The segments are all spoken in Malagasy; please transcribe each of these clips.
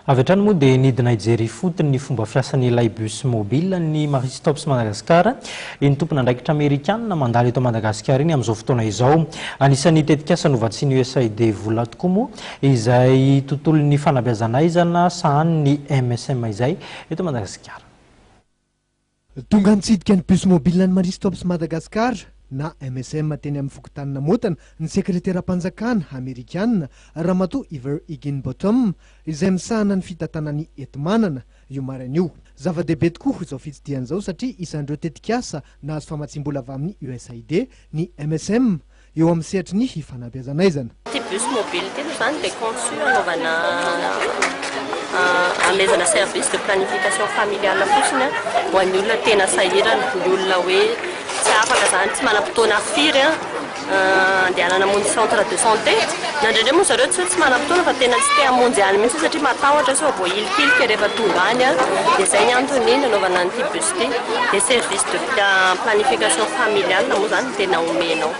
Avy hatrany moa dia nidina ijery fotony ny fomba fiasan'ilay bus mobile ny Maristops Madagasikara ny tompona andraikitra Amerikanina mandalo eto Madagasikara iny amin'izao fotoana izao. Anisan'ny tetikasa novatsian'ny USAID vola tokoa moa izay tontolon'ny fanabeazanaizana sahanin'ny MSM izay eto Madagasikara. Tonga nitsidika ny bus mobile ny Maristops Madagasikara na MSM teny amin'ny fokotanina motana ny sekretera-panjakana Amerikanina Ramatoa Iver Higginbottom izay misahana ny fitantanany etomanana io maran'io. Zava-dehibe tokoa izao fitsidihan'izao satria isan'ireo tetikasa nahazo famatsim-bola avy amin'ny USAID ny MSM eo amin'ny sehatra ny fanabeazanaizana. Ty bus mobile ty zany dia conçu anaovana amezana service de planification familiale fotsiny ho an'ny olona tena sahirana, ny olona hoe tsy afaka zany tsy manam-potoana firy andehanana hamonjy centre de santé. Nandrindray moa zareo tsy manam-potoana fa tena tsy te hamonjy any mihitsy satria matahotra sy vao ilikilika rehefa tonga any dia izay ny antony nanaovana an'ity bus ty. Dia service de planification familiale moa zany tena omenao.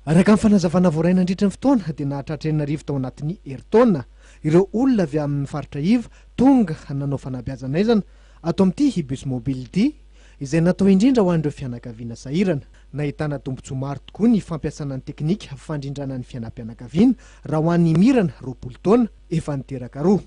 Araka amin'ny fanazavana voaraina andritra ny fotoana dia nahatratra 2 tao anatin'ny herintaona ireo olona avy amin'ny faritra iva tonga nanao fanabeazanaizana ato amin'ity bus mobile ity izay natao indrindra ho an'ireo fianakaviana sahirana. Nahitana tombontsoa maro tokoa ny fampiasana ny teknika fandrindrana ny fianam-pianakaviana raha ho an'ny mirana 20 taona efa niteraka roa.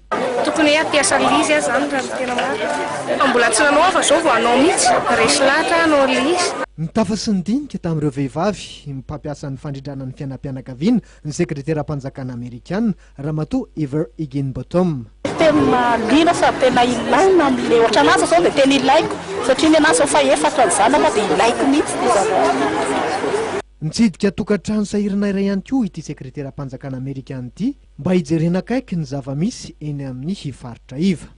Tokony hampiasa lizy azy zany raha tena maro. Mbola tsy nanao fa zao vao anao mihitsy resy lahatra anao lizy. Nitafa sy nidinika tamin'ireo vehivavy mpampiasa ny fandrindrana ny fianam-pianakaviana ny sekretera-panjakana Amerikanina Ramatoa Iver Higginbottom. Tena liana fa tena ilaina amin'ilay ohatra anazy zao dia tena ilaiko satria ny anazy fa efatra ny zanaka dia ilaiko mihitsy ty zavatra. Nitsidika tokantrano sahirana iray ihany koa ity sekretera-panjakana Amerikanina ity mba hijerena akaiky ny zava-misy eny amin'ny faritra iva.